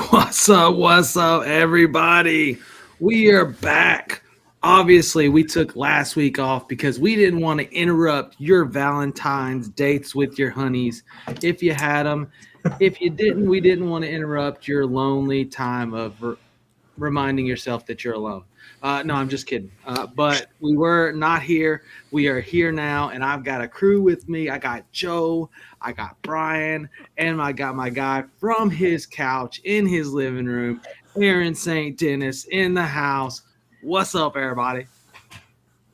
What's up, everybody? We are back. Obviously, we took last week off because we didn't want to interrupt your Valentine's dates with your honeys if you had them. If you didn't, we didn't want to interrupt your lonely time of reminding yourself that you're alone. No, I'm just kidding. But we were not here. We are here now, and I've got a crew with me. I got Joe, I got Brian, and I got my guy from his couch in his living room, Aaron St. Dennis in the house. What's up, everybody?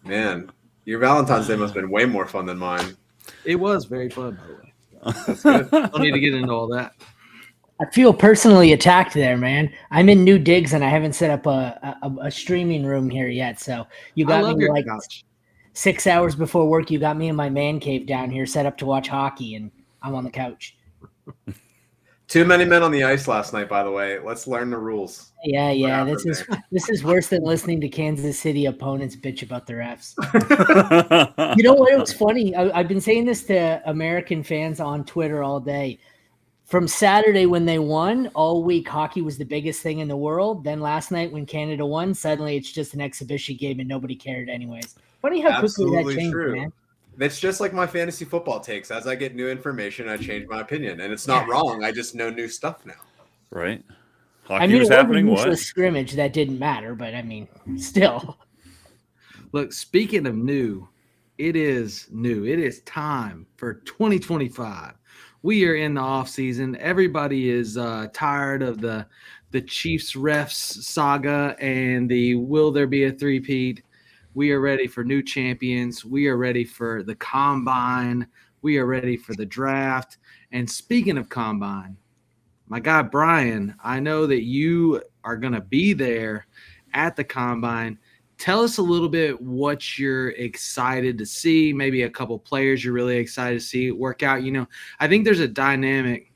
Man, your Valentine's Day must have been way more fun than mine. It was very fun, by the way. That's good. Don't need to get into all that. I feel personally attacked there, man. I'm in new digs and I haven't set up a streaming room here yet. So you I got love me your like couch. 6 hours before work. You got me in my man cave down here set up to watch hockey, and I'm on the couch. Too many men on the ice last night, by the way. Let's learn the rules. Yeah. This is worse than listening to Kansas City opponents bitch about their refs. You know what? It was funny. I've been saying this to American fans on Twitter all day. From Saturday when they won, all week hockey was the biggest thing in the world. Then last night when Canada won, suddenly it's just an exhibition game and nobody cared anyways. Funny how quickly that changed, true. man. It's just like my fantasy football takes. As I get new information, I change my opinion. And it's not wrong. I just know new stuff now. Right. Hockey was happening. It was a scrimmage that didn't matter, but I mean, still. Look, speaking of new, it is new. It is time for 2025. We are in the offseason. Everybody is tired of the Chiefs refs saga and the will there be a three-peat. We are ready for new champions. We are ready for the combine. We are ready for the draft. And speaking of combine, my guy Brian, I know that you are going to be there at the combine. Tell us a little bit what you're excited to see, maybe a couple players you're really excited to see work out. You know, I think there's a dynamic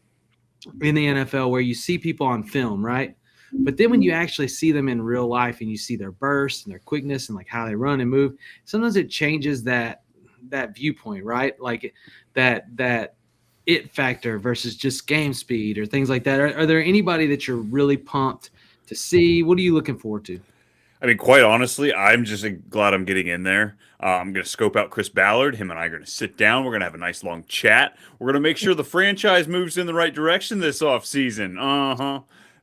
in the NFL where you see people on film, right? But then when you actually see them in real life and you see their burst and their quickness and like how they run and move, sometimes it changes that viewpoint, right? Like that it factor versus just game speed or things like that. Are there anybody that you're really pumped to see? What are you looking forward to? I mean, quite honestly, I'm just glad I'm getting in there. I'm going to scope out Chris Ballard. Him and I are going to sit down. We're going to have a nice long chat. We're going to make sure the franchise moves in the right direction this offseason.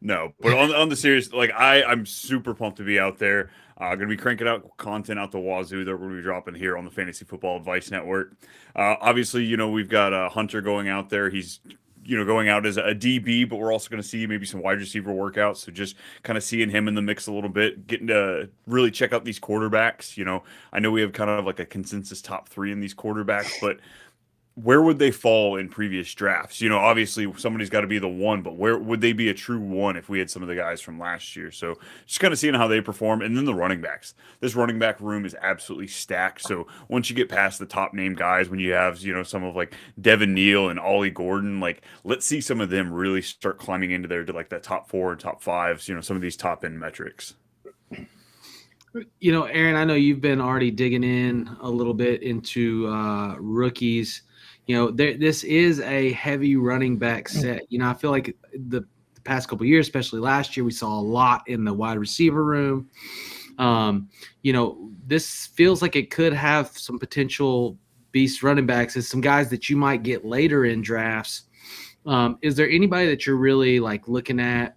No, but on the serious, like I'm super pumped to be out there. Going to be cranking out content out the wazoo that we're going to be dropping here on the Fantasy Football Advice Network. Obviously, you know, we've got Hunter going out there. He's going out as a DB, but we're also going to see maybe some wide receiver workouts. So just kind of seeing him in the mix a little bit, getting to really check out these quarterbacks. You know, I know we have kind of like a consensus top 3 in these quarterbacks, but where would they fall in previous drafts? You know, obviously somebody's got to be the one, but where would they be a true one if we had some of the guys from last year? So just kind of seeing how they perform. And then the running backs. This running back room is absolutely stacked. So once you get past the top name guys, when you have, you know, some of like Devin Neal and Ollie Gordon, like let's see some of them really start climbing into there to like that top 4 and top 5s, you know, some of these top end metrics. You know, Aaron, I know you've been already digging in a little bit into rookies. You know, this is a heavy running back set. You know, I feel like the past couple of years, especially last year, we saw a lot in the wide receiver room. You know, this feels like it could have some potential beast running backs and some guys that you might get later in drafts. Is there anybody that you're really like looking at,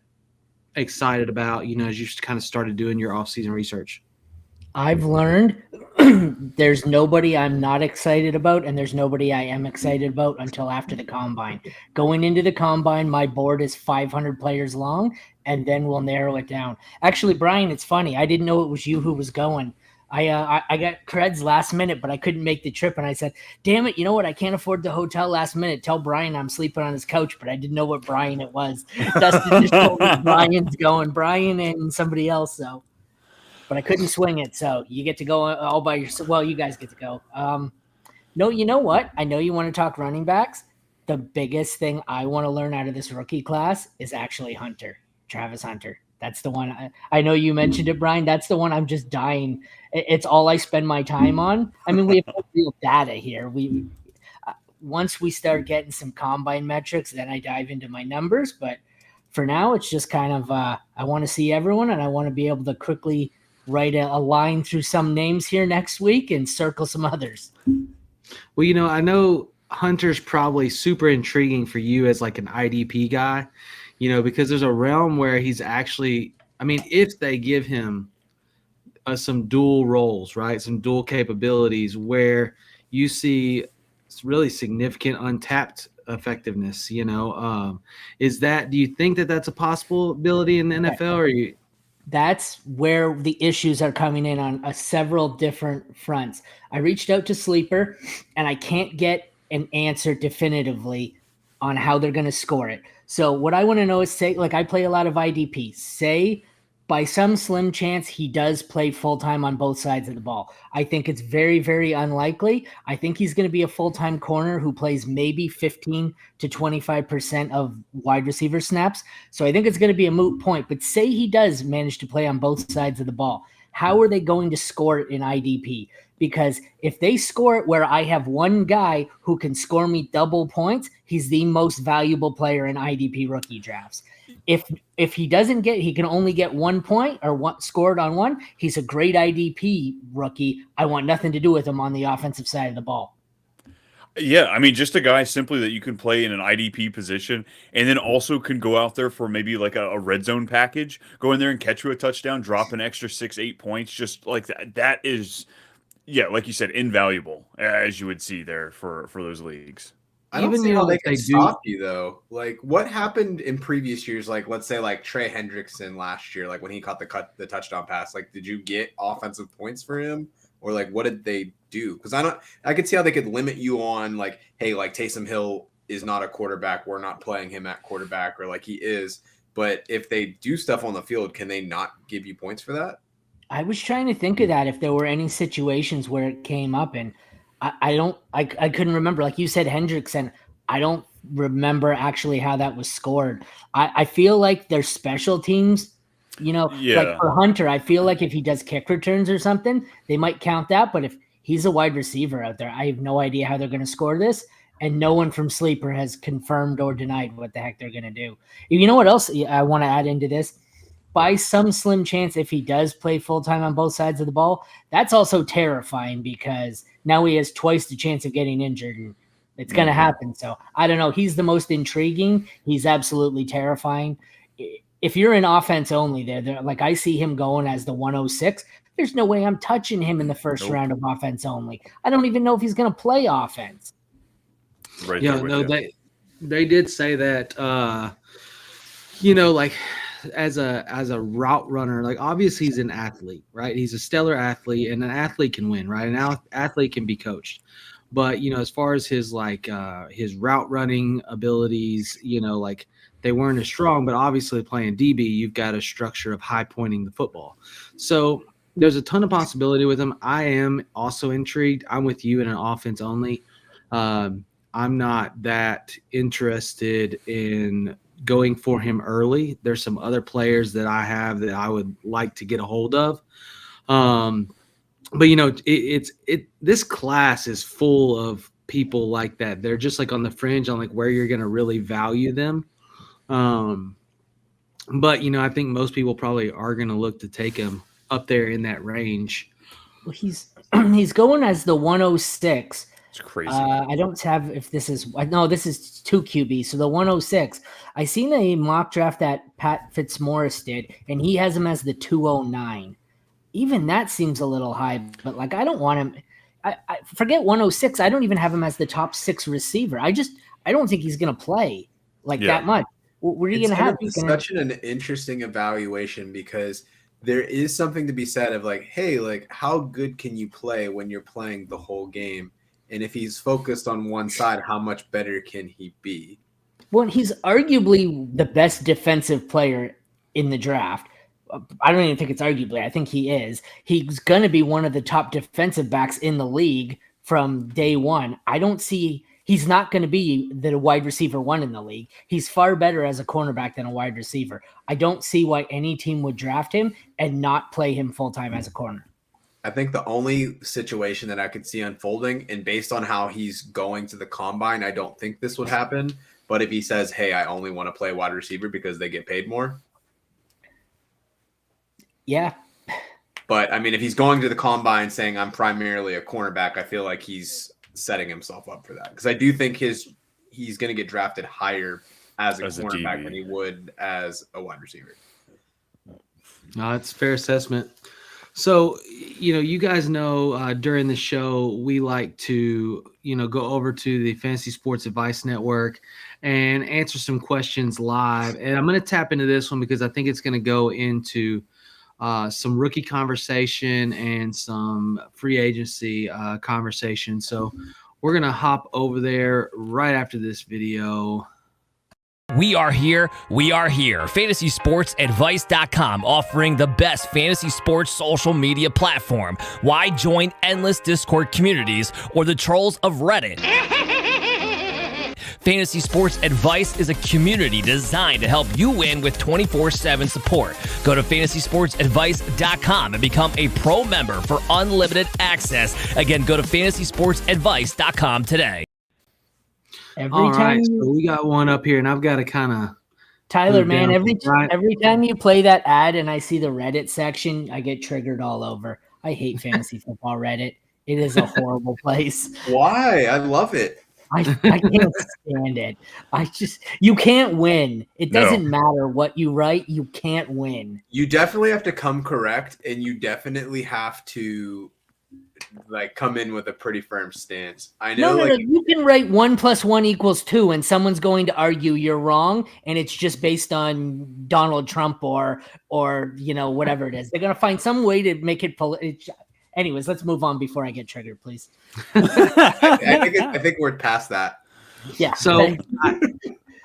excited about, you know, as you kind of started doing your offseason research? I've learned there's nobody I'm not excited about, and there's nobody I am excited about until after the combine. Going into the combine, my board is 500 players long, and then we'll narrow it down. Actually, Brian, it's funny. I didn't know it was you who was going. I got creds last minute, but I couldn't make the trip, and I said, damn it, you know what? I can't afford the hotel last minute. Tell Brian I'm sleeping on his couch, but I didn't know what Brian it was. Dustin just told me Brian's going. Brian and somebody else, though. But I couldn't swing it, so you get to go all by yourself. Well, you guys get to go. No, you know what? I know you want to talk running backs. The biggest thing I want to learn out of this rookie class is actually Hunter, Travis Hunter. That's the one. I know you mentioned it, Brian. That's the one I'm just dying. It's all I spend my time on. I mean, we have no real data here. Once we start getting some combine metrics, then I dive into my numbers. But for now, it's just kind of I want to see everyone, and I want to be able to quickly write a line through some names here next week and circle some others. Well, I know Hunter's probably super intriguing for you as like an IDP guy, because there's a realm where he's actually, if they give him some dual roles, right? Some dual capabilities where you see really significant untapped effectiveness, do you think that that's a possibility in the NFL, or That's where the issues are coming in on several different fronts. I reached out to Sleeper, and I can't get an answer definitively on how they're going to score it. So what I want to know is, say, like I play a lot of IDP, say by some slim chance he does play full-time on both sides of the ball. I think it's very, very unlikely. I think he's going to be a full-time corner who plays maybe 15 to 25% of wide receiver snaps. So I think it's going to be a moot point. But say he does manage to play on both sides of the ball. How are they going to score it in IDP? Because if they score it where I have one guy who can score me double points, he's the most valuable player in IDP rookie drafts. If he doesn't get, he can only get 1 point or scored on one, he's a great IDP rookie. I want nothing to do with him on the offensive side of the ball. Yeah, just a guy simply that you can play in an IDP position and then also can go out there for maybe like a red zone package, go in there and catch you a touchdown, drop an extra 6-8 points, just like that. That is, yeah, like you said, invaluable, as you would see there for those leagues. I don't see how they can stop you, though. Like, what happened in previous years? Like, let's say, like Trey Hendrickson last year, like when he caught the touchdown pass. Like, did you get offensive points for him, or like what did they do? Because I could see how they could limit you on like, hey, like Taysom Hill is not a quarterback. We're not playing him at quarterback, or like he is. But if they do stuff on the field, can they not give you points for that? I was trying to think of that if there were any situations where it came up, and I couldn't remember. Like you said, Hendrickson, I don't remember actually how that was scored. I feel like their special teams, like for Hunter, I feel like if he does kick returns or something, they might count that. But if he's a wide receiver out there, I have no idea how they're going to score this. And no one from Sleeper has confirmed or denied what the heck they're going to do. You know what else I want to add into this? By some slim chance, if he does play full-time on both sides of the ball, that's also terrifying because now he has twice the chance of getting injured, and it's going to happen. So I don't know. He's the most intriguing. He's absolutely terrifying. If you're in offense only there, like I see him going as the 106, there's no way I'm touching him in the first round of offense only. I don't even know if he's going to play offense. Right. Yeah, no, they did say that, like, as a route runner, like obviously he's an athlete, right? He's a stellar athlete, and an athlete can win, right? An athlete can be coached. But, as far as his his route running abilities, like they weren't as strong, but obviously playing DB, you've got a structure of high pointing the football. So there's a ton of possibility with him. I am also intrigued. I'm with you in an offense only. I'm not that interested in going for him early. There's some other players that I have that I would like to get a hold of. But this class is full of people like that. They're just like on the fringe on like where you're going to really value them. But I think most people probably are going to look to take him up there in that range. Well, he's going as the 106. It's crazy. I don't have if this is this is 2 QB. So the 106. I seen a mock draft that Pat Fitzmaurice did, and he has him as the 209. Even that seems a little high, but like I don't want him. I forget 106. I don't even have him as the top 6 receiver. I don't think he's gonna play that much. What are you gonna have? It's such an interesting evaluation because there is something to be said of like, hey, like how good can you play when you're playing the whole game? And if he's focused on one side, how much better can he be? Well, he's arguably the best defensive player in the draft. I don't even think it's arguably. I think he is. He's going to be one of the top defensive backs in the league from day one. I don't see – he's not going to be the wide receiver 1 in the league. He's far better as a cornerback than a wide receiver. I don't see why any team would draft him and not play him full-time as a corner. I think the only situation that I could see unfolding, and based on how he's going to the combine, I don't think this would happen. But if he says, hey, I only want to play wide receiver because they get paid more. Yeah. But I mean, if he's going to the combine saying I'm primarily a cornerback, I feel like he's setting himself up for that. Because I do think he's going to get drafted higher as a cornerback than he would as a wide receiver. No, it's a fair assessment. So, you guys know during the show, we like to, go over to the Fantasy Sports Advice Network and answer some questions live. And I'm going to tap into this one because I think it's going to go into some rookie conversation and some free agency conversation. So we're going to hop over there right after this video. We are here. FantasySportsAdvice.com, offering the best fantasy sports social media platform. Why join endless Discord communities or the trolls of Reddit? Fantasy Sports Advice is a community designed to help you win with 24/7 support. Go to FantasySportsAdvice.com and become a pro member for unlimited access. Again, go to FantasySportsAdvice.com today. All right, so we got one up here, and I've got to kind of Tyler, man, every time you play that ad and I see the Reddit section, I get triggered all over. I hate fantasy football Reddit. It is a horrible place. Why? I love it. I can't stand it. You can't win. It doesn't matter what you write. You can't win. You definitely have to come correct, and you definitely have to come in with a pretty firm stance. I know. No. You can write 1 + 1 = 2, and someone's going to argue you're wrong, and it's just based on Donald Trump or whatever it is. They're going to find some way to make it Anyways, let's move on before I get triggered, please. I think we're past that. Yeah. So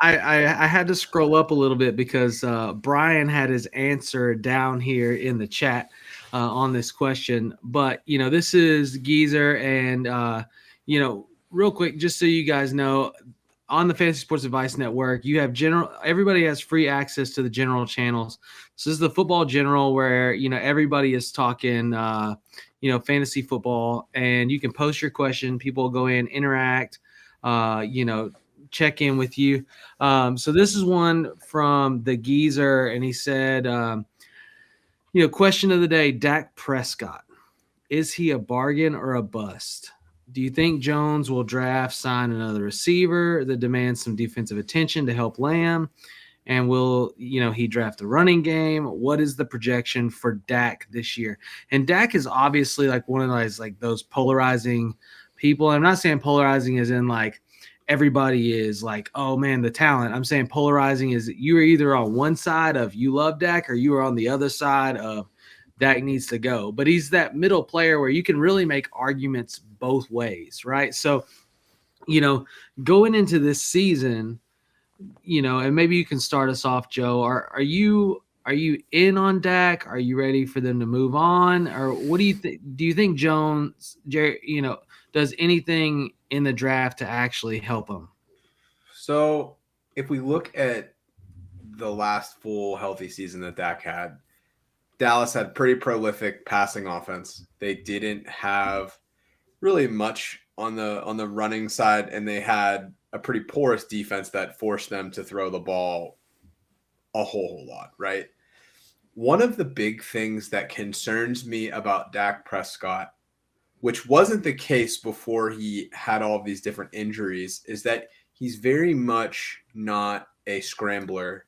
I had to scroll up a little bit because Brian had his answer down here in the chat on this question. But, this is Geezer. And, real quick, just so you guys know, on the Fantasy Sports Advice Network, you have everybody has free access to the general channels. So this is the football general where, everybody is talking, fantasy football, and you can post your question. People go in, interact, check in with you. So this is one from the Geezer, and he said, question of the day, Dak Prescott. Is he a bargain or a bust? Do you think Jones will sign another receiver that demands some defensive attention to help Lamb? And will, he draft a running game? What is the projection for Dak this year? And Dak is obviously one of those polarizing people. I'm not saying polarizing as in everybody is oh man, the talent. I'm saying polarizing is you are either on one side of you love Dak or you are on the other side of Dak needs to go. But he's that middle player where you can really make arguments both ways, right? So, going into this season, and maybe you can start us off, Joe. Are you in on Dak? Are you ready for them to move on? Or what do you think? Do you think Jones, does anything in the draft to actually help him? So if we look at the last full healthy season that Dak had, Dallas had pretty prolific passing offense. They didn't have really much on the running side, and they had a pretty porous defense that forced them to throw the ball a whole lot, right? One of the big things that concerns me about Dak Prescott, which wasn't the case before he had all of these different injuries, is that he's very much not a scrambler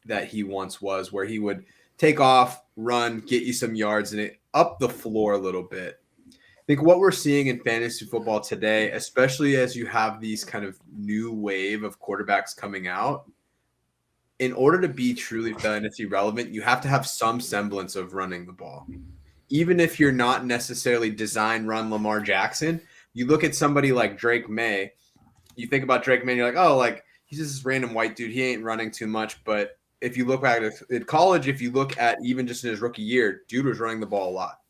that he once was, where he would take off, run, get you some yards, and up the floor a little bit. I think what we're seeing in fantasy football today, especially as you have these kind of new wave of quarterbacks coming out, in order to be truly fantasy relevant, you have to have some semblance of running the ball. Even if you're not necessarily design run Lamar Jackson, you look at somebody like Drake May, you think about Drake May, and you're like, he's just this random white dude. He ain't running too much. But if you look back at college, if you look at even just in his rookie year, dude was running the ball a lot.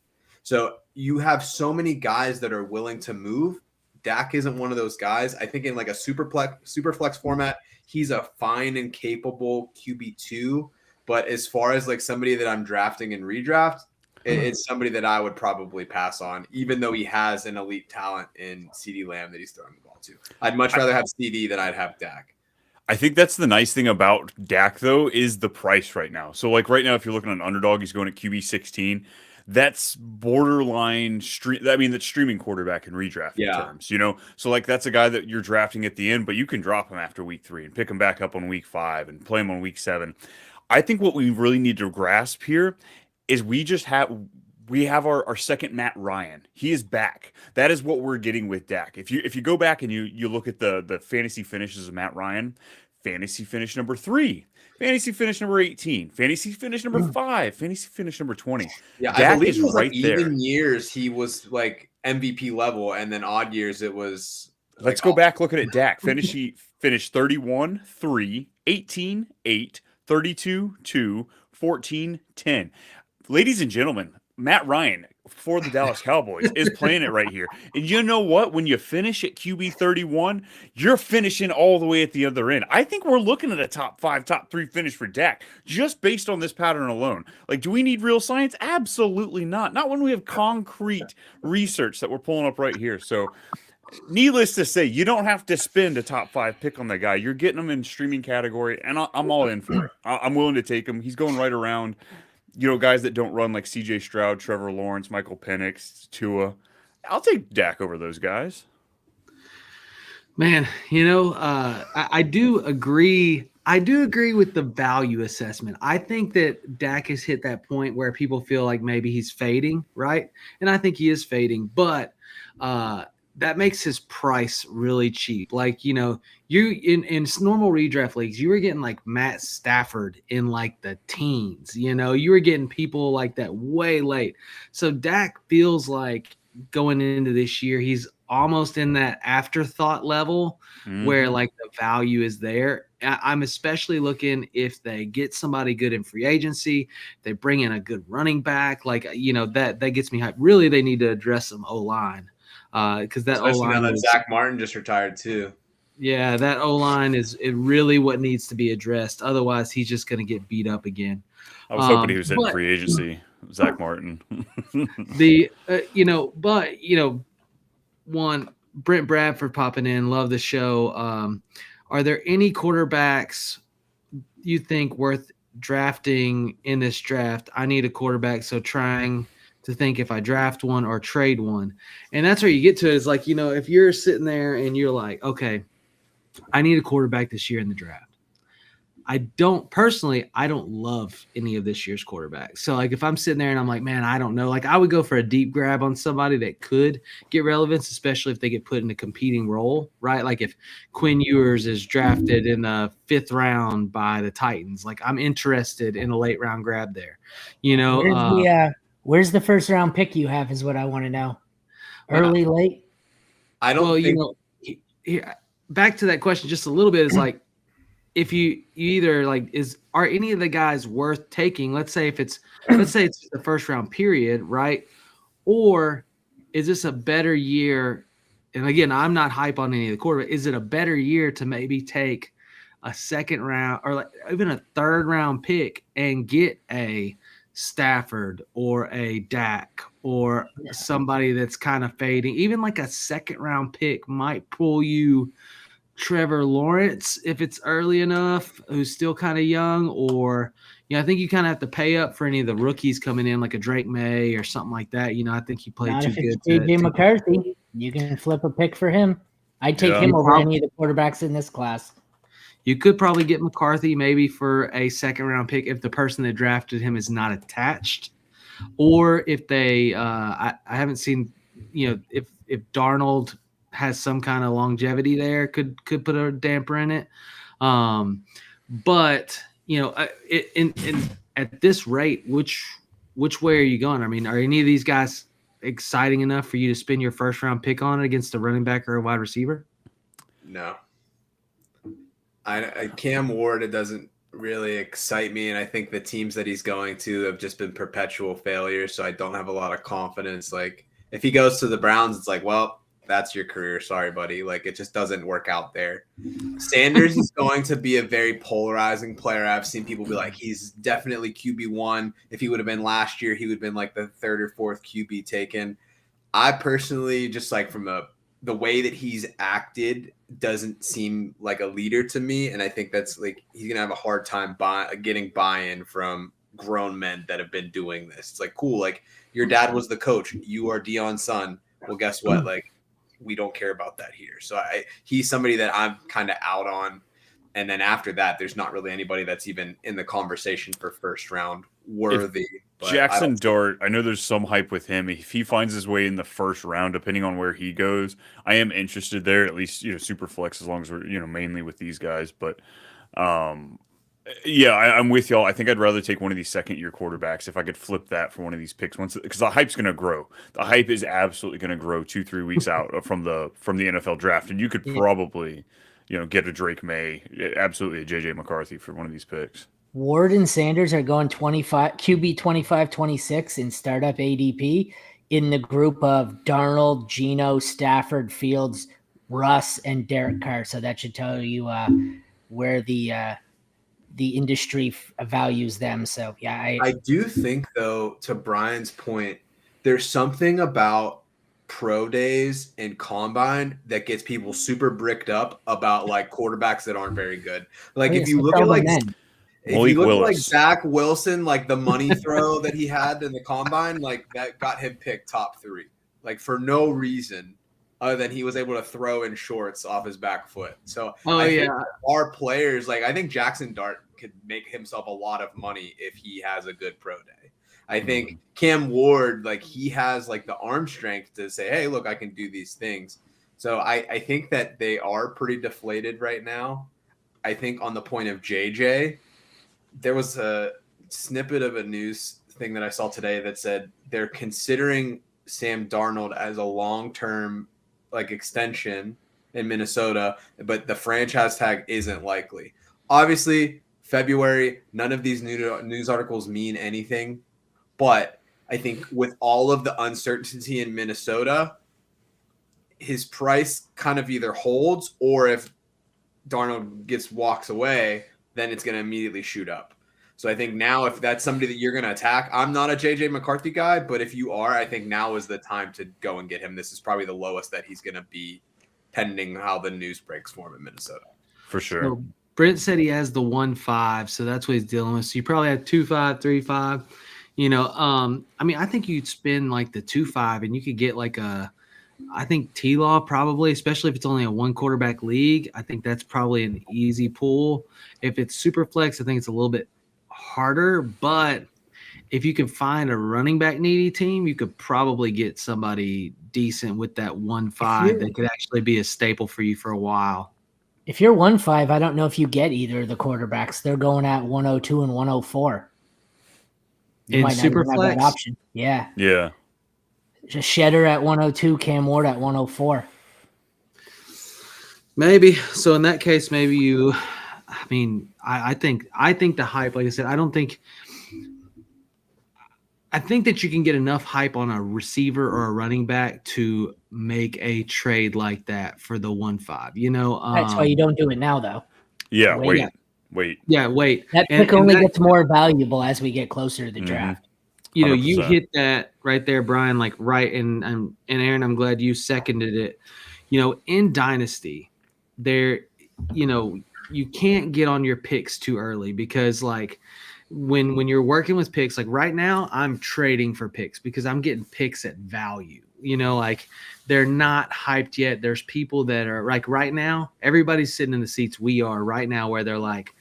So you have so many guys that are willing to move. Dak isn't one of those guys. I think in a super flex format, he's a fine and capable QB2. But as far as somebody that I'm drafting in redraft, it's somebody that I would probably pass on, even though he has an elite talent in CeeDee Lamb that he's throwing the ball to. I'd much rather have CeeDee than I'd have Dak. I think that's the nice thing about Dak, though, is the price right now. So, like right now, if you're looking at an underdog, he's going at QB 16. That's borderline stream. I mean, that's streaming quarterback in redraft terms, you know. So, like, that's a guy that you're drafting at the end, but you can drop him after week 3 and pick him back up on week 5 and play him on week 7. I think what we really need to grasp here is we have our second Matt Ryan. He is back. That is what we're getting with Dak. If you go back and you look at the fantasy finishes of Matt Ryan, fantasy finish number 3, fantasy finish number 18, fantasy finish number 5, fantasy finish number 20. Yeah, Dak I believe it was right like there. Even years he was like MVP level, and then odd years it was. Let's go back looking at Dak. Finished 31, 3, 18, 8, 32, 2, 14, 10. Ladies and gentlemen, Matt Ryan for the Dallas Cowboys is playing it right here. And you know what? When you finish at QB 31, you're finishing all the way at the other end. I think we're looking at a top 5, top 3 finish for Dak just based on this pattern alone. Like, do we need real science? Absolutely not. Not when we have concrete research that we're pulling up right here. So, needless to say, you don't have to spend a top 5 pick on that guy. You're getting him in streaming category, and I'm all in for it. I'm willing to take him. He's going right around, you know, guys that don't run like C.J. Stroud, Trevor Lawrence, Michael Penix, Tua. I'll take Dak over those guys. Man, you know, I do agree. I do agree with the value assessment. I think that Dak has hit that point where people feel like maybe he's fading, right? And I think he is fading, but that makes his price really cheap. Like, you know, you in normal redraft leagues, you were getting like Matt Stafford in like the teens, you know, you were getting people like that way late. So Dak feels like going into this year, he's almost in that afterthought level where like the value is there. I'm especially looking if they get somebody good in free agency, they bring in a good running back, like, you know, that gets me hyped. Really, they need to address some O-line. Because that O-line, that Zach Martin just retired too. Yeah, that O-line is really what needs to be addressed. Otherwise, he's just going to get beat up again. I was hoping he was in free agency, Zach Martin. One, Brent Bradford popping in, love the show. Are there any quarterbacks you think worth drafting in this draft? I need a quarterback, so trying to think if I draft one or trade one. And that's where you get to it. Is like, you know, if you're sitting there and you're like, okay, I need a quarterback this year in the draft. I don't love any of this year's quarterbacks. So like if I'm sitting there and I'm like, man, I don't know, like I would go for a deep grab on somebody that could get relevance, especially if they get put in a competing role, right? Like if Quinn Ewers is drafted in the 5th round by the Titans, like I'm interested in a late round grab there, you know. Where's the first round pick you have is what I want to know. Early, late? I don't think. You know, back to that question just a little bit is like, if you either like, are any of the guys worth taking? Let's say it's the first round period, right? Or is this a better year? And again, I'm not hype on any of the quarterback. Is it a better year to maybe take a second round or like even a 3rd round pick and get a Stafford or a Dak or somebody that's kind of fading? Even like a 2nd round pick might pull you Trevor Lawrence if it's early enough, who's still kind of young, or I think you kind of have to pay up for any of the rookies coming in, like a Drake May or something like that. You know, I think he played Not too if it's good. JJ McCarthy, you can flip a pick for him. I'd take him over any of the quarterbacks in this class. You could probably get McCarthy maybe for a 2nd round pick if the person that drafted him is not attached, or if they I haven't seen, you know, if Darnold has some kind of longevity there, could put a damper in it. But you know, at this rate, which way are you going? I mean, are any of these guys exciting enough for you to spend your 1st round pick on it against a running back or a wide receiver? No. Cam Ward, it doesn't really excite me, and I think the teams that he's going to have just been perpetual failures, so I don't have a lot of confidence. Like, if he goes to the Browns, it's like, well, that's your career. Sorry, buddy. Like, it just doesn't work out there. Sanders is going to be a very polarizing player. I've seen people be like, he's definitely QB1. If he would have been last year, he would have been like the 3rd or 4th QB taken. I personally, just like from a the way that he's acted doesn't seem like a leader to me. And I think that's like, he's going to have a hard time getting buy-in from grown men that have been doing this. It's like, cool. Like your dad was the coach. You are Deion's son. Well, guess what? Like, we don't care about that here. So he's somebody that I'm kind of out on. And then after that, there's not really anybody that's even in the conversation for first round worthy. Jackson Dart, I know there's some hype with him. If he finds his way in the first round, depending on where he goes, I am interested there, at least, super flex, as long as we're, mainly with these guys. But yeah, I'm with y'all. I think I'd rather take one of these second-year quarterbacks if I could flip that for one of these picks once, because the hype's going to grow. The hype is absolutely going to grow 2-3 weeks out from the NFL draft, and you could probably, get a Drake May, absolutely a JJ McCarthy for one of these picks. Ward and Sanders are going 25 QB 25-26 in startup ADP in the group of Darnold, Geno, Stafford, Fields, Russ, and Derek Carr. So that should tell you where the industry values them. So yeah, I do think, though, to Brian's point, there's something about pro days and combine that gets people super bricked up about like quarterbacks that aren't very good. Like if you look at like Zach Wilson, like the money throw that he had in the combine, like that got him picked top 3, like for no reason other than he was able to throw in shorts off his back foot. So I think our players, like I think Jackson Dart could make himself a lot of money if he has a good pro day. I think Cam Ward, like he has like the arm strength to say, hey, look, I can do these things. So I think that they are pretty deflated right now. I think on the point of JJ, there was a snippet of a news thing that I saw today that said they're considering Sam Darnold as a long-term like extension in Minnesota, but the franchise tag isn't likely. Obviously, February, none of these news articles mean anything, but I think with all of the uncertainty in Minnesota, his price kind of either holds, or if Darnold walks away, then it's going to immediately shoot up. So I think now if that's somebody that you're going to attack, I'm not a JJ McCarthy guy, but if you are, I think now is the time to go and get him. This is probably the lowest that he's going to be pending how the news breaks for him in Minnesota. For sure. So Brent said he has the 1.5, so that's what he's dealing with. So you probably have 2.5, 3.5. I mean, I think you'd spend like the 2.5 and you could get like I think T-Law probably, especially if it's only a 1 quarterback league. I think that's probably an easy pull. If it's super flex, I think it's a little bit harder. But if you can find a running back needy team, you could probably get somebody decent with that 1.5 that could actually be a staple for you for a while. If you're 1.5, I don't know if you get either of the quarterbacks. They're going at 102 and 104. In super flex option. Yeah. Yeah. Just Shedder at 102, Cam Ward at 104. Maybe. So in that case, maybe you. I mean, I think the hype. Like I said, I think that you can get enough hype on a receiver or a running back to make a trade like that for the 1.5. That's why you don't do it now, though. Yeah. Wait. Yeah. Wait. That pick only gets more valuable as we get closer to the draft. 100%. You hit that right there, Brian, like right. And Aaron, I'm glad you seconded it. In Dynasty, there, you can't get on your picks too early because like when you're working with picks, like right now I'm trading for picks because I'm getting picks at value, like they're not hyped yet. There's people that are like right now, everybody's sitting in the seats we are right now where they're like,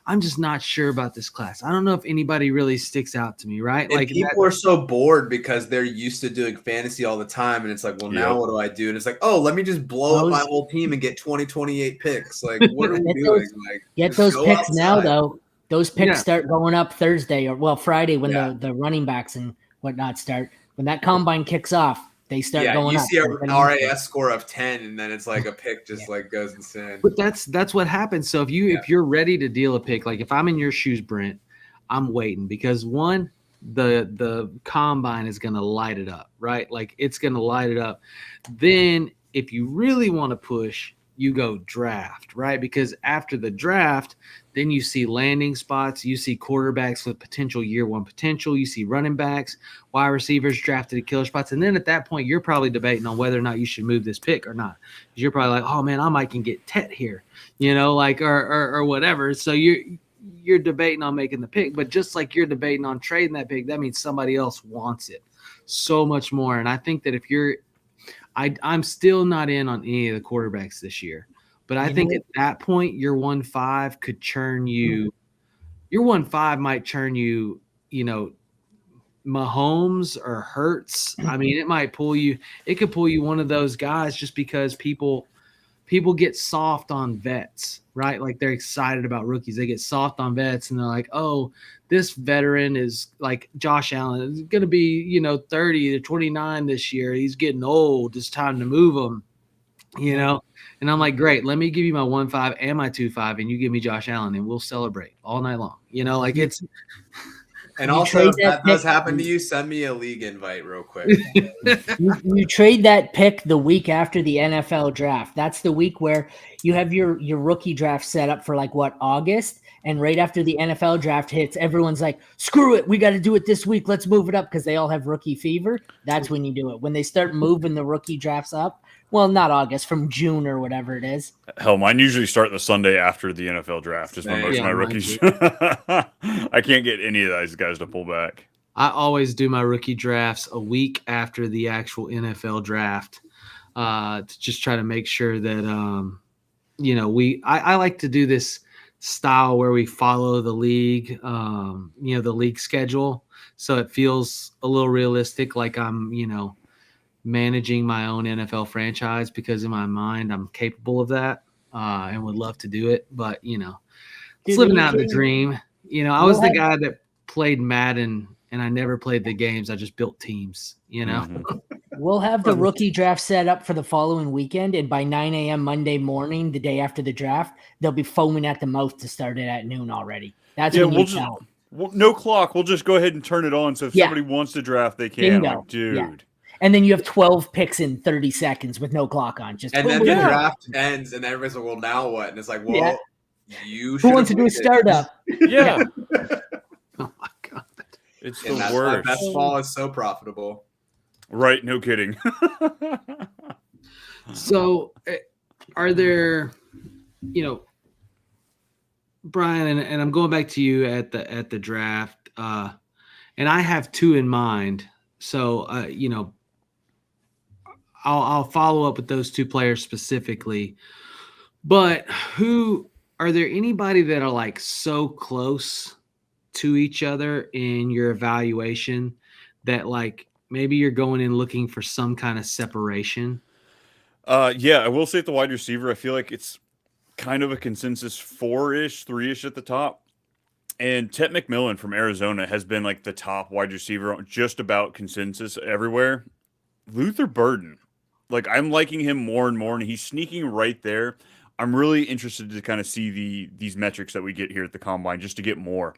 I'm just not sure about this class. I don't know if anybody really sticks out to me, right? And like people are so bored because they're used to doing fantasy all the time. And it's like, well, now what do I do? And it's like, oh, let me just blow up my whole team and get 28 picks. Like, what are we doing? Get those picks outside. Now, though. Those picks start going up Thursday Friday when the running backs and whatnot start. When that combine kicks off, they start going up. You see a RAS score of 10, and then it's like a pick just like goes insane. But that's what happens. So if you're ready to deal a pick, like if I'm in your shoes, Brent, I'm waiting because one, the combine is going to light it up, right? Like it's going to light it up. Then if you really want to push, you go draft, right? Because after the draft, then you see landing spots, you see quarterbacks with potential year one potential, you see running backs, wide receivers drafted at killer spots. And then at that point, you're probably debating on whether or not you should move this pick or not. Because you're probably like, oh man, I might can get Tet here, like or whatever. So you're debating on making the pick, but just like you're debating on trading that pick, that means somebody else wants it so much more. And I think that if I'm still not in on any of the quarterbacks this year, but I think at that point, your 1-5 could churn you. Your 1-5 might churn you, Mahomes or Hurts. I mean, it might pull you. It could pull you one of those guys just because people get soft on vets, right? Like they're excited about rookies. They get soft on vets and they're like, oh, this veteran is like Josh Allen is going to be, 30 to 29 this year. He's getting old. It's time to move him, And I'm like, great, let me give you my 1-5 and my 2-5 and you give me Josh Allen and we'll celebrate all night long. It's – and also, if that does happen to you, send me a league invite real quick. You trade that pick the week after the NFL draft. That's the week where you have your rookie draft set up for August. And right after the NFL draft hits, everyone's like, screw it. We got to do it this week. Let's move it up because they all have rookie fever. That's when you do it. When they start moving the rookie drafts up. Well, not August, from June or whatever it is. Hell, mine usually start the Sunday after the NFL draft is when most of my rookies. I can't get any of those guys to pull back. I always do my rookie drafts a week after the actual NFL draft to just try to make sure that, I like to do this style where we follow the league, the league schedule. So it feels a little realistic, like I'm, managing my own NFL franchise because in my mind I'm capable of that and would love to do it. But, it's living out the dream. I was the guy that played Madden and I never played the games. I just built teams, We'll have the rookie draft set up for the following weekend. And by 9 a.m. Monday morning, the day after the draft, they'll be foaming at the mouth to start it at noon already. That's when you tell. No clock. We'll just go ahead and turn it on. So if somebody wants to draft, they can. Like, dude. Yeah. And then you have 12 picks in 30 seconds with no clock on. And then the draft ends, and everybody's like, well, now what? And it's like, well, you should. Who wants to do a startup? Yeah. Oh, my God. It's the worst. Best ball is so profitable. Right. No kidding. So are there, Brian, and I'm going back to you at the draft, and I have two in mind. So, I'll follow up with those two players specifically, but are there anybody that are like so close to each other in your evaluation that like maybe you're going in looking for some kind of separation? Yeah, I will say at the wide receiver, I feel like it's kind of a consensus 4-ish, 3-ish at the top. And Tet McMillan from Arizona has been like the top wide receiver on just about consensus everywhere. Luther Burden, like I'm liking him more and more, and he's sneaking right there. I'm really interested to kind of see these metrics that we get here at the Combine just to get more.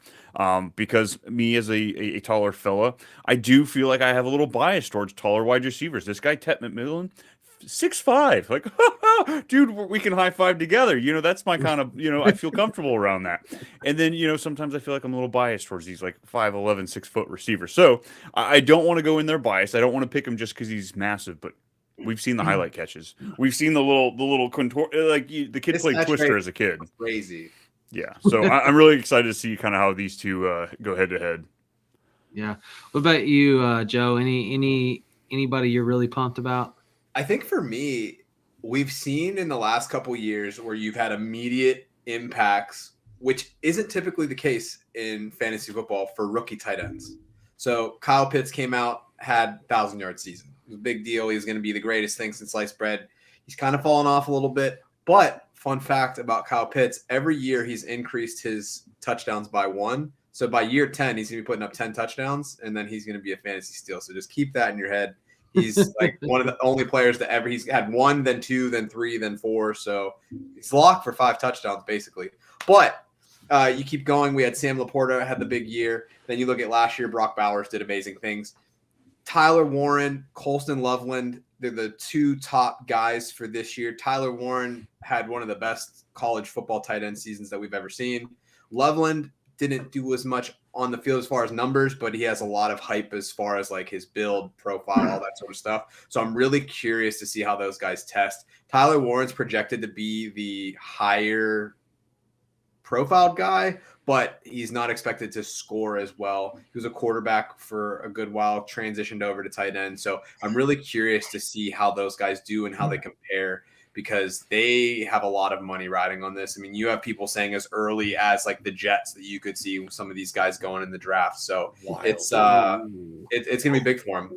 Because me as a taller fella, I do feel like I have a little bias towards taller wide receivers. This guy, Tet McMillan, 6'5", like, dude, we can high five together. That's my kind of, I feel comfortable around that. And then, sometimes I feel like I'm a little biased towards these like 5'11", 6-foot receivers. So I don't want to go in there biased. I don't want to pick him just because he's massive, but we've seen the highlight catches. We've seen the little contour, like the kid played Twister as a kid. Crazy. Yeah. So I'm really excited to see kind of how these two go head to head. Yeah. What about you, Joe? Anybody you're really pumped about? I think for me, we've seen in the last couple years where you've had immediate impacts, which isn't typically the case in fantasy football for rookie tight ends. So Kyle Pitts came out, had 1,000-yard season. It was a big deal. He was going to be the greatest thing since sliced bread. He's kind of fallen off a little bit. But fun fact about Kyle Pitts, every year he's increased his touchdowns by 1. So by year 10, he's going to be putting up 10 touchdowns, and then he's going to be a fantasy steal. So just keep that in your head. He's like one of the only players that ever he's had 1, then 2, then 3, then 4. So he's locked for 5 touchdowns basically. But you keep going. We had Sam Laporta had the big year. Then you look at last year, Brock Bowers did amazing things. Tyler Warren, Colston Loveland, they're the two top guys for this year. Tyler Warren had one of the best college football tight end seasons that we've ever seen. Loveland didn't do as much on the field as far as numbers, but he has a lot of hype as far as like his build profile, all that sort of stuff. So I'm really curious to see how those guys test. Tyler Warren's projected to be the higher profiled guy, but he's not expected to score as well. He was a quarterback for a good while, transitioned over to tight end. So I'm really curious to see how those guys do and how they compare, because they have a lot of money riding on this. I mean, you have people saying as early as like the Jets that you could see some of these guys going in the draft. So it's going to be big for him.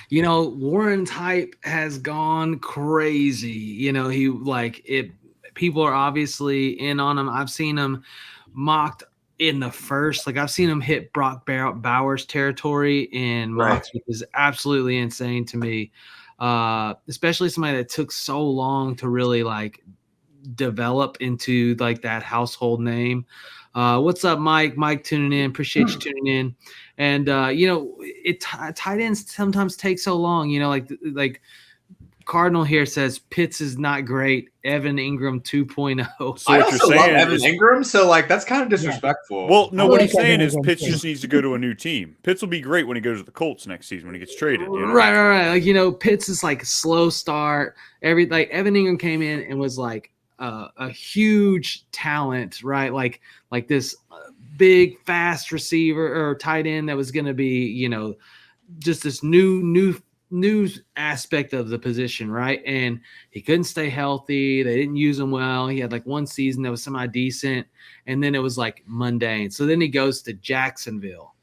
You know, Warren's hype has gone crazy. You know, people are obviously in on him. I've seen him mocked in the first. Like, I've seen him hit Brock Bowers territory in mocks, which is absolutely insane to me. Especially somebody that took so long to really like develop into like that household name. What's up, Mike? Mike tuning in. Appreciate you tuning in. And you know, tight ends sometimes take so long. You know, like Cardinal here says Pitts is not great. Evan Ingram 2.0. So I also love Evan Ingram, so like that's kind of disrespectful. Yeah. Well, no, what he's saying is Pitts just needs to go to a new team. Pitts will be great when he goes to the Colts next season when he gets traded. You know? Right. Like, you know, Pitts is like a slow start. Like Evan Ingram came in and was like a huge talent, right? Like this big, fast receiver or tight end that was going to be, you know, just this new aspect of the position, right? And he couldn't stay healthy. They didn't use him well. He had like one season that was semi-decent, and then it was like mundane. So then he goes to Jacksonville,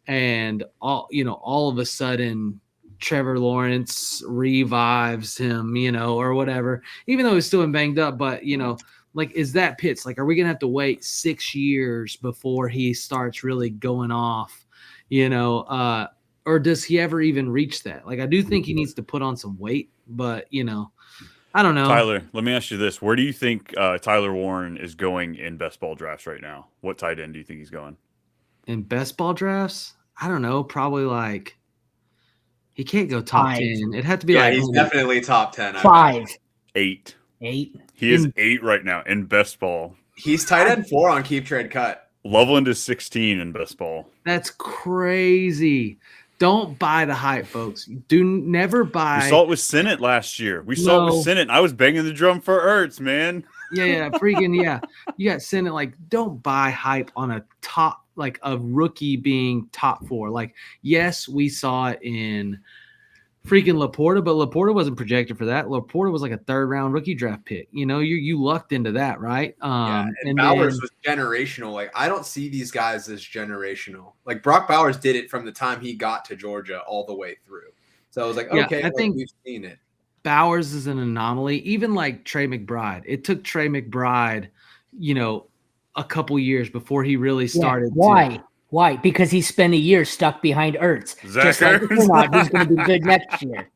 and all of a sudden Trevor Lawrence revives him, you know, or whatever, even though he's still banged up. But, you know, like, is that Pitts? Like, are we going to have to wait 6 years before he starts really going off, you know, or does he ever even reach that? Like, I do think he needs to put on some weight, but, you know, I don't know. Tyler, let me ask you this. Where do you think Tyler Warren is going in best ball drafts right now? What tight end do you think he's going? In best ball drafts? I don't know. Probably like he can't go top 10. It had to be he's definitely top 10. 5. 8. 8. He is 8 right now in best ball. He's tight end 4 on Keep Trade Cut. Loveland is 16 in best ball. That's crazy. Don't buy the hype, folks. Never buy. We saw it with Sennett last year. We saw it with Sennett. I was banging the drum for Ertz, man. Yeah. You got Sennett. Like, don't buy hype on a top, like a rookie being top 4. Like, yes, we saw it in freaking Laporta, but Laporta wasn't projected for that. Laporta was like a 3rd round rookie draft pick. You know, you lucked into that, right? And Bowers was generational. Like, I don't see these guys as generational. Like, Brock Bowers did it from the time he got to Georgia all the way through. So I was like, okay, I think we've seen it. Bowers is an anomaly. Even like Trey McBride. It took Trey McBride, you know, a couple years before he really started. Why? Because he spent a year stuck behind Ertz. Just like he's going to be good next year.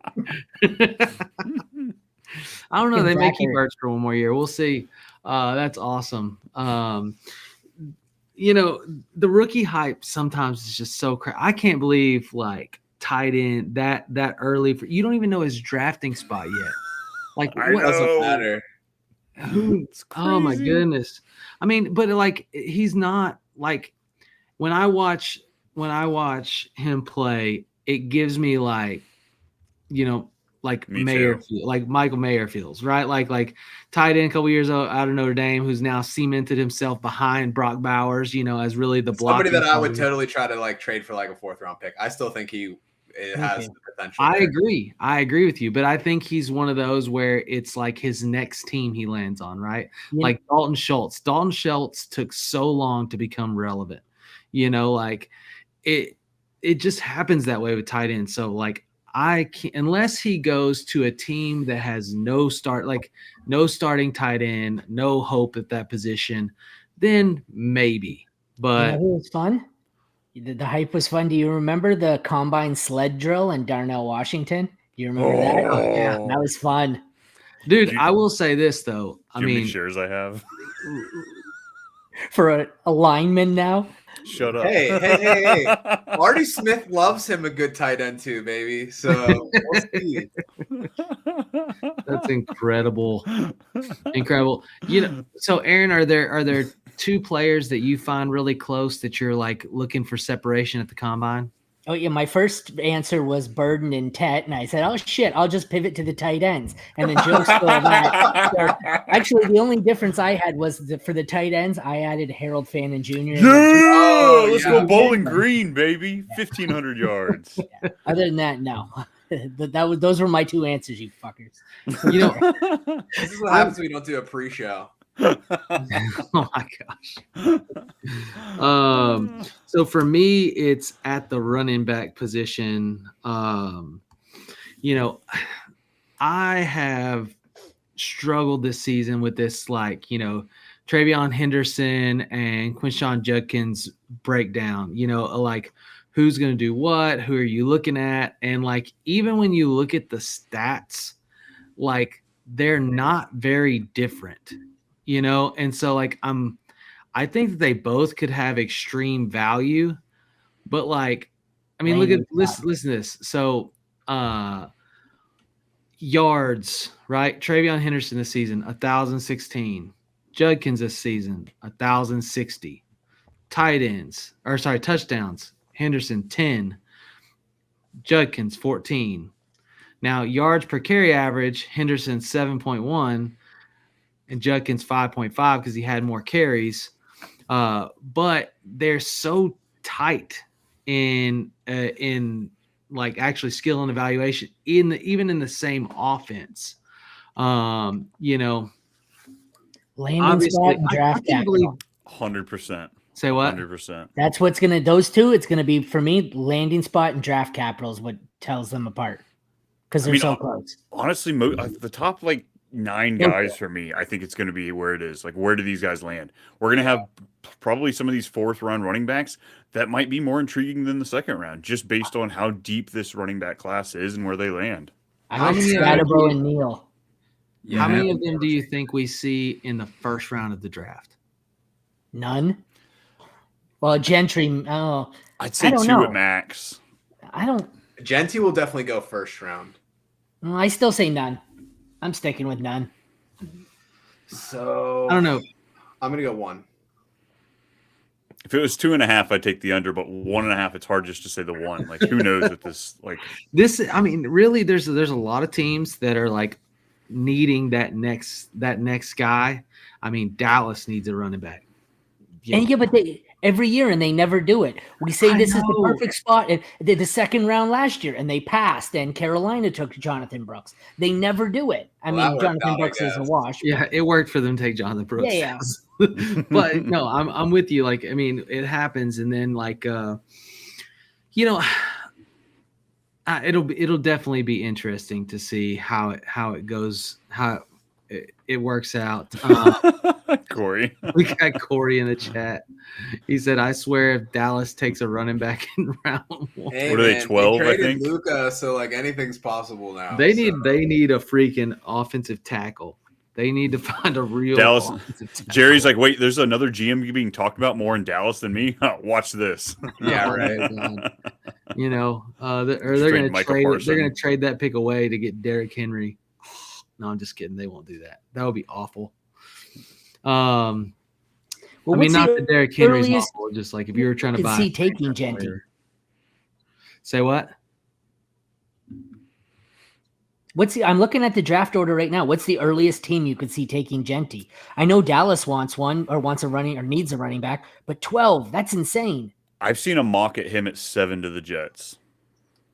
I don't know. They may keep Ertz for one more year. We'll see. That's awesome. You know, the rookie hype sometimes is just so crazy. I can't believe like tight end that early. You don't even know his drafting spot yet. Like, what doesn't matter? Oh my goodness. I mean, but like he's not like. When I watch him play, it gives me like, you know, like like Michael Mayer feels, right? Like tight end a couple years out of Notre Dame, who's now cemented himself behind Brock Bowers, you know, as really the block. Somebody that I would totally try to like trade for like a 4th round pick. I still think it has the potential. I agree with you, but I think he's one of those where it's like his next team he lands on, right? Yeah. Like Dalton Schultz. Dalton Schultz took so long to become relevant. You know, like it just happens that way with tight ends. So like I can't, unless he goes to a team that has no starting tight end, no hope at that position, then maybe. But it was fun. The hype was fun. Do you remember the combine sled drill in Darnell, Washington? Do you remember that? Oh, yeah, that was fun. Dude, I will say this though. I mean, shares I have. for a lineman now. Shut up. Hey. Artie Smith loves him a good tight end too, baby. So we'll see. That's incredible. Incredible. So Aaron, are there two players that you find really close that you're like looking for separation at the combine? Oh yeah, my first answer was Burden and Tet, and I said, "Oh shit, I'll just pivot to the tight ends." And then Joe stole that. Actually, the only difference I had was for the tight ends, I added Harold Fannin Jr. Yeah, let's go Bowling Green, baby. 1,500 yards. Yeah. Other than that, no. Those were my two answers, you fuckers. This is what happens when we don't do a pre-show. Oh my gosh. So for me, it's at the running back position. I have struggled this season with this, TreVeyon Henderson and Quinshon Judkins breakdown, like who's going to do what, who are you looking at? And even when you look at the stats, they're not very different. And so I think that they both could have extreme value, but listen to this. So yards, right? TreVeyon Henderson this season, 1,016. Judkins this season, 1,060. Touchdowns. Henderson, 10. Judkins, 14. Now, yards per carry average, Henderson, 7.1. And Judkins 5.5 because he had more carries. But they're so tight in actually skill and evaluation even in the same offense. Landing spot and draft capital. 100%. Say what? 100%. That's what's going to, those two, it's going to be, for me, landing spot and draft capital is what tells them apart. Because they're so close. Honestly, the top 9 guys for me, I think it's going to be where it is. Where do these guys land? We're going to have probably some of these 4th round running backs that might be more intriguing than the 2nd round, just based on how deep this running back class is and where they land. I like Scatterbo and Neal. Yeah, how many of them do you think we see in the 1st round of the draft? None. Well, Gentry. Oh, I'd say 2 at max. Gentry will definitely go 1st round. I still say none. I'm sticking with none. So I don't know. I'm gonna go 1. If it was 2.5, I'd take the under, but 1.5, it's hard just to say the 1. Who knows with this? This, really, there's a lot of teams that are needing that next guy. Dallas needs a running back. But every year, and they never do it. We say this is the perfect spot. And the 2nd round last year, and they passed, and Carolina took Jonathan Brooks. They never do it. Jonathan Brooks is a wash. Yeah, it worked for them to take Jonathan Brooks. Yeah. But no, I'm with you. It happens, and then it'll definitely be interesting to see how it goes, how it works out. Corey. We got Corey in the chat. He said, "I swear if Dallas takes a running back in round 1." Hey, what are they, 12, I think? Luka, so anything's possible now. They need a freaking offensive tackle. They need to find a real Dallas. offensive Jerry's like, wait, there's another GM being talked about more in Dallas than me? Watch this. Yeah, right. They're going to trade that pick away to get Derrick Henry. No, I'm just kidding. They won't do that. That would be awful. Not that Derrick Henry's awful. Just if you were trying to buy. Is he taking Gentry? Say what? I'm looking at the draft order right now. What's the earliest team you could see taking Gentry? I know Dallas wants one or wants a running or needs a running back, but 12, that's insane. I've seen a mock at him at 7 to the Jets.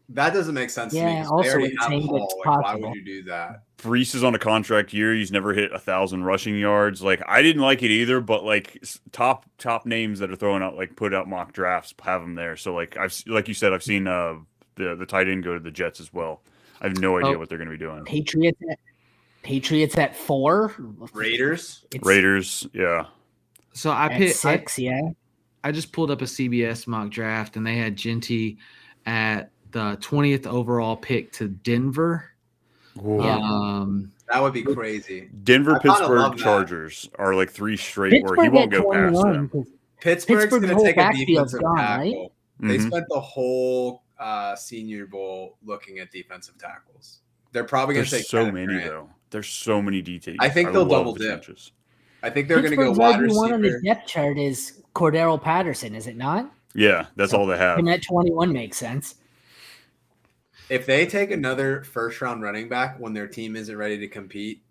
That doesn't make sense to me. Also, they already have Hall. Why would you do that? Brees is on a contract year. He's never hit 1,000 rushing yards. I didn't like it either, but top names that are throwing out put out mock drafts have him there. So I've you said, I've seen the tight end go to the Jets as well. I have no idea what they're going to be doing. Patriots at 4. Raiders, yeah. So I picked 6. I just pulled up a CBS mock draft, and they had Gentry at the 20th overall pick to Denver. That's That would be crazy. Denver, I kinda Pittsburgh, love that. Chargers are like 3 straight where he Pittsburgh won't at go past 21, them. 'cause Pittsburgh's Pittsburgh's going to whole take a backfield's defensive gone, right? tackle. They Mhm. spent the whole Senior Bowl looking at defensive tackles. They're probably going to There's take so Kenneth many Grant. though. There's so many DTs. I think they'll double dip. trenches. I think they're going to go Pittsburgh's wide RB1 on the receiver. depth chart is Cordero Patterson, is it not? Yeah, that's all they have. And at 21 makes sense. If they take another first-round running back when their team isn't ready to compete,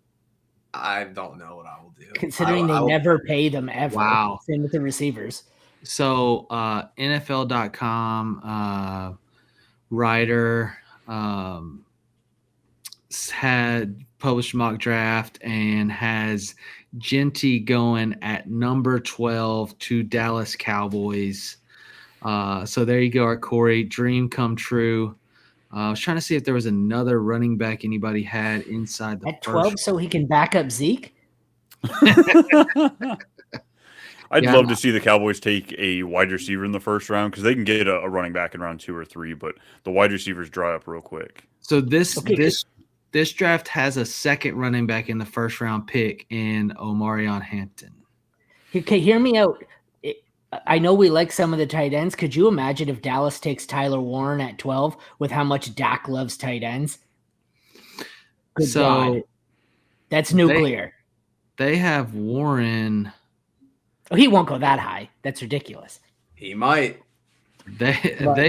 I don't know what I will do. Considering I they will- never pay them ever. Wow. Same with the receivers. So NFL.com writer had published mock draft and has Genty going at number 12 to Dallas Cowboys. So there you go, Corey. Dream come true. I was trying to see if there was another running back anybody had inside the At 12, first. so he can back up Zeke? I'd Yeah. love to see the Cowboys take a wide receiver in the first round because they can get a running back in round 2 or 3, but the wide receivers dry up real quick. So this Okay. this draft has a second running back in the first round pick in Omarion Hampton. Okay, hear me out. I know we like some of the tight ends. Could you imagine if Dallas takes Tyler Warren at 12 with how much Dak loves tight ends? Good So God. That's nuclear. they have Warren. Oh, he won't go that high. That's ridiculous. He might. They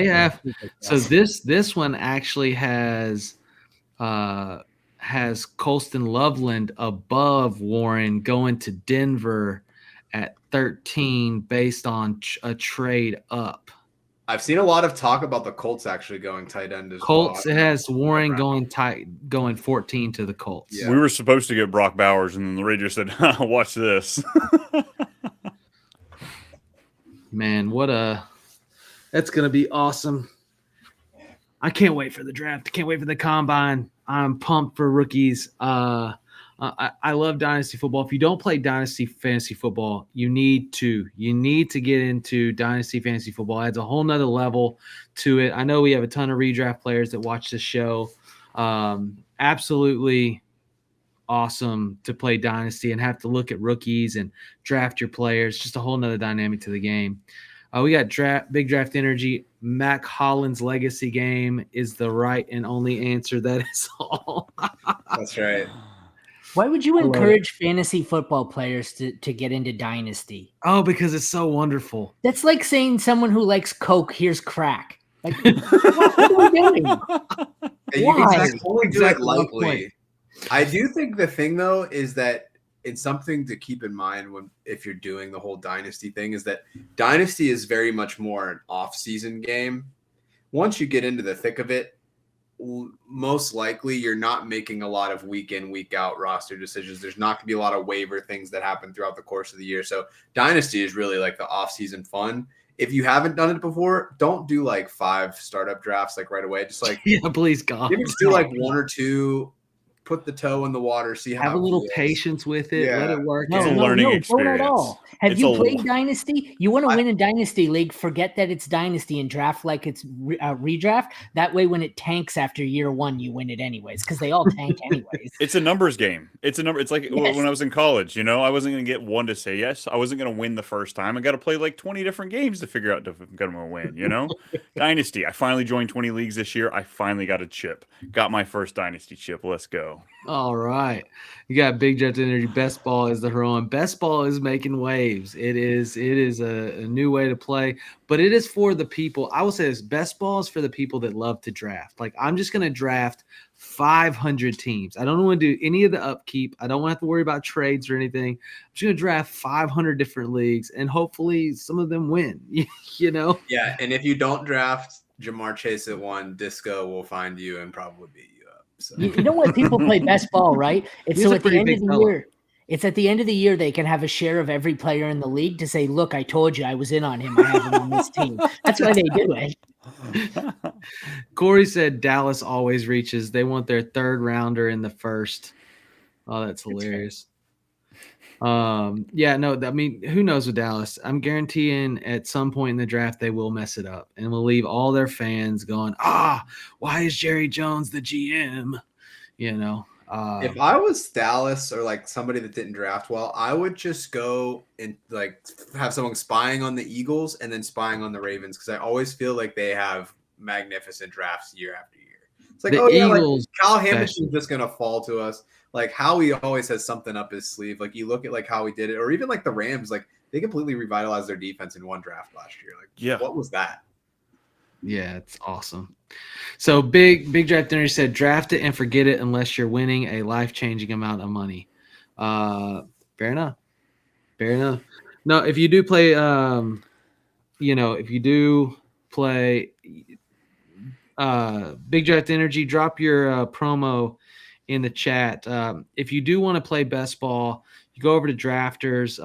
have so this one actually has Colston Loveland above Warren going to Denver at 13 based on a trade up. I've seen a lot of talk about the Colts actually going tight end as Colts, well. it has Warren going 14 to the Colts. Yeah. We were supposed to get Brock Bowers, and then the Raiders said, watch this. Man, that's going to be awesome. I can't wait for the draft. I can't wait for the combine. I'm pumped for rookies. I love Dynasty football. If you don't play Dynasty fantasy football, you need to get into Dynasty fantasy football. It adds a whole nother level to it. I know we have a ton of redraft players that watch this show. Absolutely awesome to play Dynasty and have to look at rookies and draft your players. Just a whole nother dynamic to the game. We got big draft energy. Mac Hollins' legacy game is the right and only answer. That is all. That's right. Why would you love encourage fantasy football players to get into Dynasty? Oh, because it's so wonderful. That's like saying someone who likes Coke, here's crack. Like, what are we doing? You Why? can only do it Exactly my point. lightly. I do think the thing though is that it's something to keep in mind if you're doing the whole Dynasty thing is that Dynasty is very much more an off-season game. Once you get into the thick of it, most likely you're not making a lot of week in, week out roster decisions. There's not going to be a lot of waiver things that happen throughout the course of the year. So Dynasty is really like the off-season fun. If you haven't done it before, don't do like 5 startup drafts like right away. Just like Yeah, please God. maybe just do like 1 or 2, put the toe in the water, see how Have a it little feels. patience with it. Yeah. Let it work. No, It's a out. learning don't at experience. all. Have It's you a played l- Dynasty? You want to win a Dynasty league, forget that it's Dynasty and draft like it's redraft. That way, when it tanks after year 1, you win it anyways because they all tank anyways. It's a numbers game. It's like Yes. when I was in college, I wasn't going to get one to say yes. I wasn't going to win the first time. I got to play like 20 different games to figure out if I'm going to win, Dynasty. I finally joined 20 leagues this year. I finally got a chip. Got my first Dynasty chip. Let's go. All right. You got big draft energy. Best ball is the heroine. Best ball is making waves. It is a new way to play, but it is for the people. I will say this: best ball is for the people that love to draft. Like I'm just going to draft 500 teams. I don't want to do any of the upkeep. I don't want to have to worry about trades or anything. I'm just going to draft 500 different leagues, and hopefully some of them win. Yeah, and if you don't draft Jamar Chase at 1, Disco will find you and probably beat you up. So You know what people play best ball, right? It's He's so a at the pretty end of big the fella. year. It's at the end of the year they can have a share of every player in the league to say, "Look, I told you I was in on him. I have him on this team." That's why they do it. Corey said Dallas always reaches. They want their 3rd rounder in the 1st. Oh, that's hilarious. Yeah, no, I mean, who knows with Dallas? I'm guaranteeing at some point in the draft they will mess it up and will leave all their fans going, why is Jerry Jones the GM? If I was Dallas or like somebody that didn't draft well, I would just go and like have someone spying on the Eagles and then spying on the Ravens, because I always feel like they have magnificent drafts year after year. It's like, Eagles, like Kyle Hamilton's just gonna fall to us. Like Howie always has something up his sleeve. Like you look at like how he did it, or even like the Rams, like they completely revitalized their defense in one draft last year. Like, what was that? Yeah, it's awesome. So big draft dinner said draft it and forget it unless you're winning a life-changing amount of money. Fair enough. No, if you do play, Big Draft Energy, drop your promo in the chat. If you do want to play best ball, you go over to Drafters,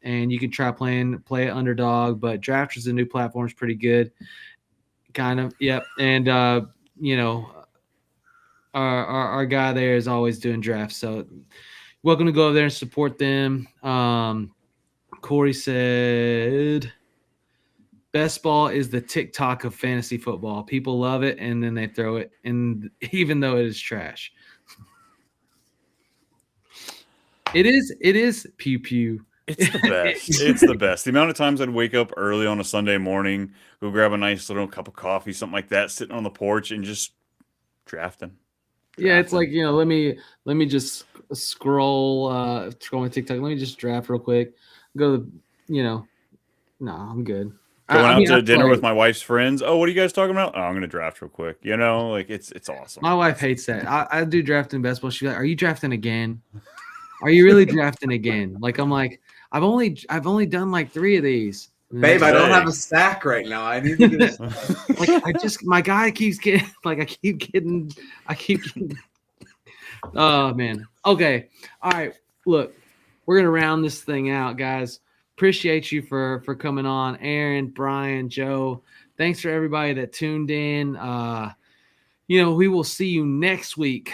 and you can try play Underdog, but Drafters, the new platform, is pretty good. Kind of, yep. And our guy there is always doing drafts, so welcome to go over there and support them. Corey said best ball is the TikTok of fantasy football. People love it and then they throw it, and even though it is trash. It is pew pew. It's the best. It's the best. The amount of times I'd wake up early on a Sunday morning, go grab a nice little cup of coffee, something like that, sitting on the porch and just drafting. Yeah, it's like, let me just scroll my TikTok. Let me just draft real quick. Go, no, I'm good. Going out to dinner with my wife's friends. Oh, what are you guys talking about? Oh, I'm gonna draft real quick. Like it's awesome. My wife hates that. I do drafting best ball. She's like, "Are you drafting again? Are you really drafting again?" Like I'm like, I've only done like 3 of these. Babe, I don't have a stack right now. I need to get my guy keeps getting I keep getting. Oh man. Okay. All right. Look, we're gonna round this thing out, guys. Appreciate you for coming on, Aaron, Brian, Joe. Thanks for everybody that tuned in. We will see you next week,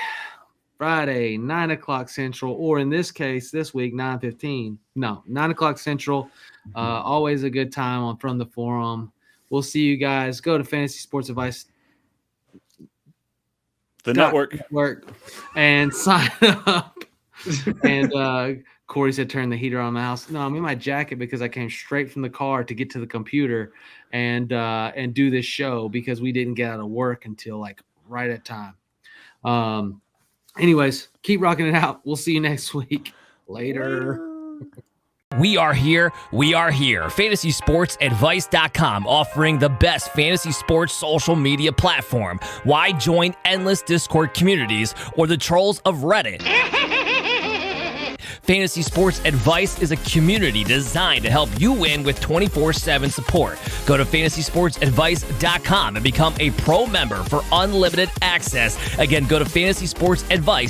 Friday, 9:00 Central, or in this case, this week, 9:15. No, 9:00 Central. Always a good time from the forum. We'll see you guys. Go to Fantasy Sports Advice, the network, and sign up. And Corey said, turn the heater on my house. No, I'm in my jacket because I came straight from the car to get to the computer and do this show because we didn't get out of work until like right at time. Anyways, keep rocking it out. We'll see you next week. Later. We are here. FantasySportsAdvice.com, offering the best fantasy sports social media platform. Why join endless Discord communities or the trolls of Reddit? Fantasy Sports Advice is a community designed to help you win with 24/7 support. Go to FantasySportsAdvice.com and become a pro member for unlimited access. Again, go to FantasySportsAdvice.com.